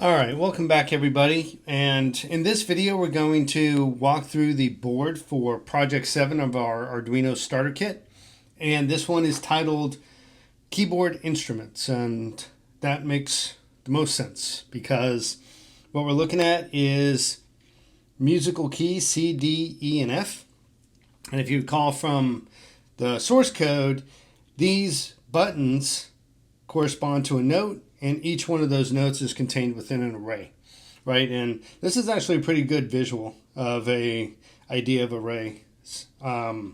All right, welcome back everybody. And in this video, we're going to walk through the board for Project 7 of our Arduino Starter Kit. And this one is titled Keyboard Instruments. And that makes the most sense because what we're looking at is musical keys C, D, E, and F. And if you recall from the source code, these buttons correspond to a note, and each one of those notes is contained within an array, right? And this is actually a pretty good visual of a idea of arrays, right?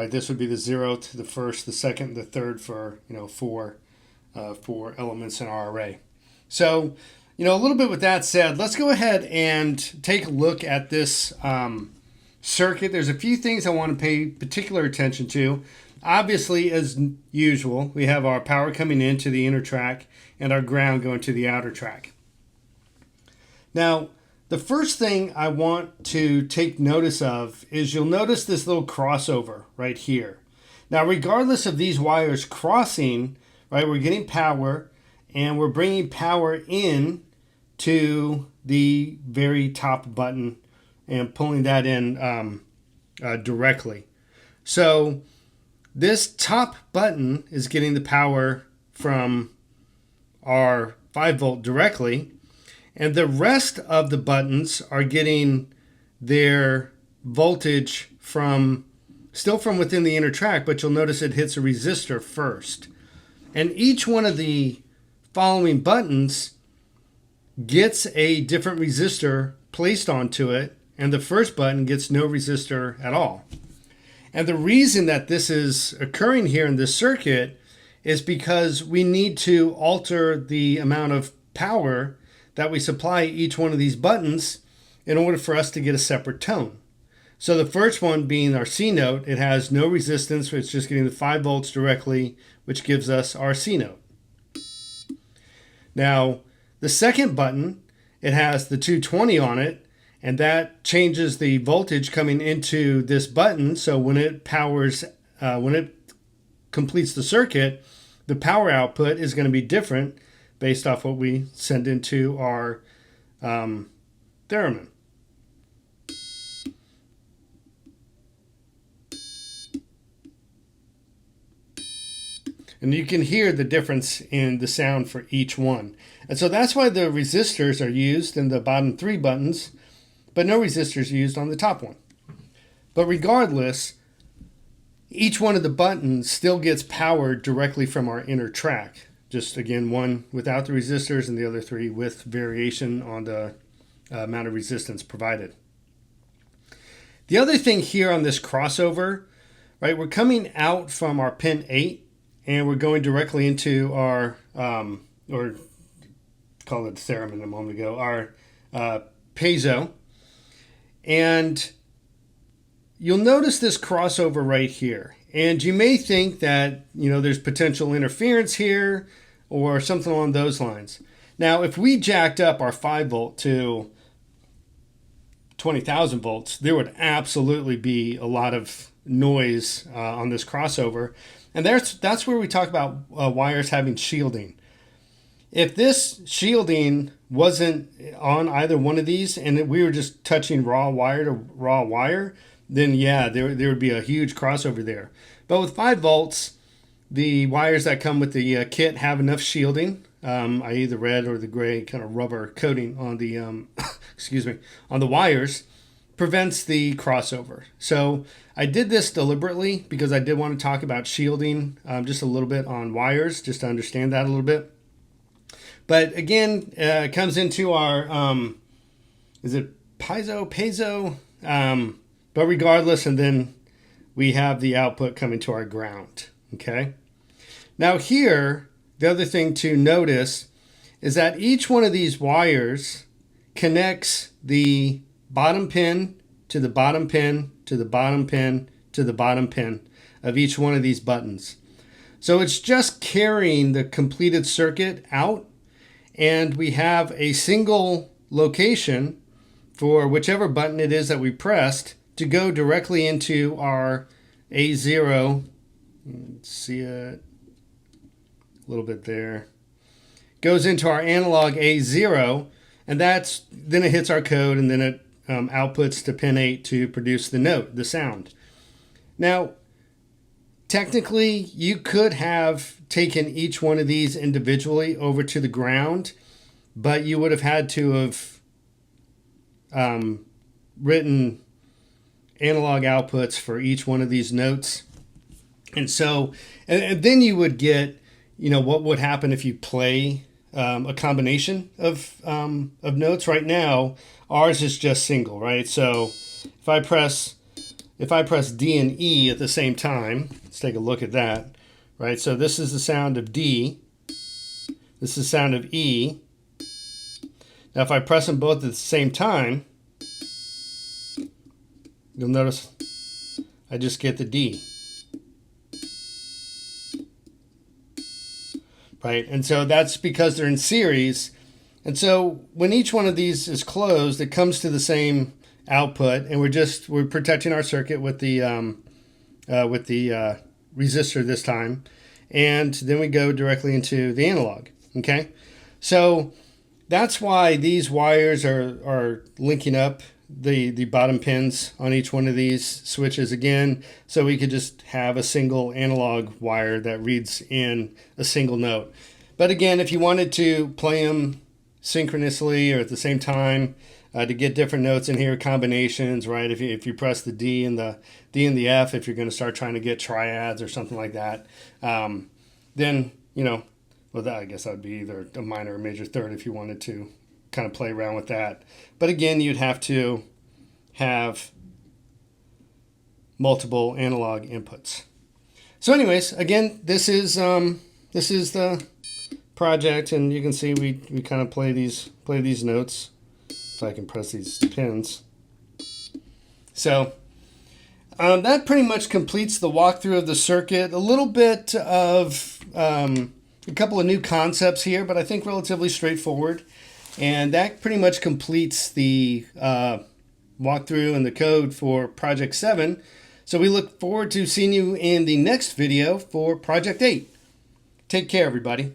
This would be the 0th, the 1st, the 2nd, the 3rd for four elements in our array. So, a little bit with that said, let's go ahead and take a look at this circuit. There's a few things I want to pay particular attention to. Obviously, as usual, we have our power coming into the inner track and our ground going to the outer track. Now, the first thing I want to take notice of is you'll notice this little crossover right here. Now, regardless of these wires crossing, right, we're getting power and we're bringing power in to the very top button and pulling that in directly. So this top button is getting the power from our 5-volt directly, and the rest of the buttons are getting their voltage still from within the inner track, but you'll notice it hits a resistor first. And each one of the following buttons gets a different resistor placed onto it, and the first button gets no resistor at all. And the reason that this is occurring here in this circuit is because we need to alter the amount of power that we supply each one of these buttons in order for us to get a separate tone. So the first one being our C note, it has no resistance, it's just getting the 5 volts directly, which gives us our C note. Now, the second button, it has the 220 on it, and that changes the voltage coming into this button. So when it completes the circuit, the power output is going to be different based off what we send into our theremin. And you can hear the difference in the sound for each one. And so that's why the resistors are used in the bottom 3 buttons, but no resistors used on the top one. But regardless, each one of the buttons still gets powered directly from our inner track. Just again, one without the resistors and the other 3 with variation on the amount of resistance provided. The other thing here on this crossover, right, we're coming out from our pin 8 and we're going directly into our, or call it theremin a moment ago, our piezo. And you'll notice this crossover right here. And you may think that, there's potential interference here or something along those lines. Now, if we jacked up our 5-volt to 20,000 volts, there would absolutely be a lot of noise on this crossover. And that's where we talk about wires having shielding. If this shielding wasn't on either one of these and we were just touching raw wire to raw wire, then yeah, there would be a huge crossover there. But with 5 volts, the wires that come with the kit have enough shielding, i.e. the red or the gray kind of rubber coating on the on the wires, prevents the crossover. So I did this deliberately because I did want to talk about shielding just a little bit on wires, just to understand that a little bit. But again, it comes into our, is it piezo? But regardless, and then we have the output coming to our ground, okay? Now here, the other thing to notice is that each one of these wires connects the bottom pin to the bottom pin to the bottom pin to the bottom pin of each one of these buttons. So it's just carrying the completed circuit out, and we have a single location for whichever button it is that we pressed to go directly into our A0. Let's see it a little bit there. goes into our analog A0, and then it hits our code, and then it outputs to pin 8 to produce the note, the sound. Now, technically, you could have taken each one of these individually over to the ground, but you would have had to have written analog outputs for each one of these notes. And so, and then you would get, what would happen if you play a combination of notes. Right now, ours is just single, right? So if I press D and E at the same time, let's take a look at that, right? So this is the sound of D. This is the sound of E. Now if I press them both at the same time, you'll notice I just get the D. Right? And so that's because they're in series. And so when each one of these is closed, it comes to the same output, and we're protecting our circuit with the resistor this time, and then we go directly into the analog. Okay, so that's why these wires are linking up the bottom pins on each one of these switches again, so we could just have a single analog wire that reads in a single note. But again, if you wanted to play them synchronously or at the same time to get different notes in here, combinations, right? If you press the D and the F, if you're going to start trying to get triads or something like that, then I guess that would be either a minor or major third if you wanted to kind of play around with that. But again, you'd have to have multiple analog inputs. So anyways, again, this is the project, and you can see we kind of play these notes. If I can press these pins. So that pretty much completes the walkthrough of the circuit. A little bit of a couple of new concepts here, but I think relatively straightforward. And that pretty much completes the walkthrough and the code for Project 7. So we look forward to seeing you in the next video for Project 8. Take care, everybody.